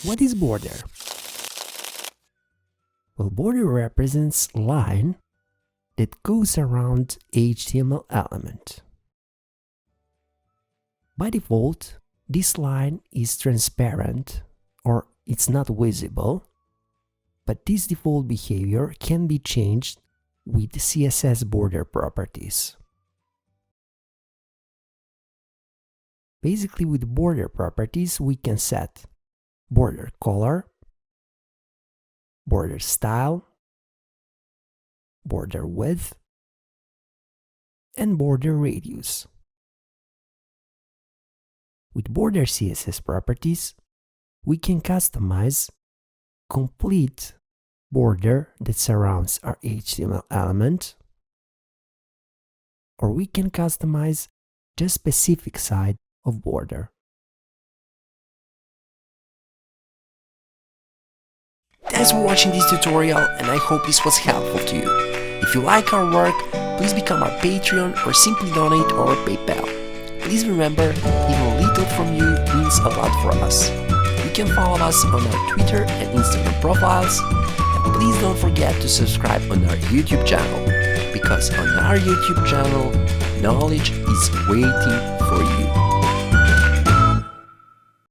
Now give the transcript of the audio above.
What is border? Well, border represents line that goes around HTML element. By default, this line is transparent or it's not visible, but this default behavior can be changed with CSS border properties. Basically, with border properties, we can set border color, border style, border width, and border radius. With border CSS properties, we can customize complete border that surrounds our HTML element, or we can customize just specific side of border. Thanks for watching this tutorial, and I hope this was helpful to you. If you like our work, please become our Patreon or simply donate over PayPal. Please remember, even little from you means a lot for us. You can follow us on our Twitter and Instagram profiles, and please don't forget to subscribe on our YouTube channel, because on our YouTube channel, knowledge is waiting for you.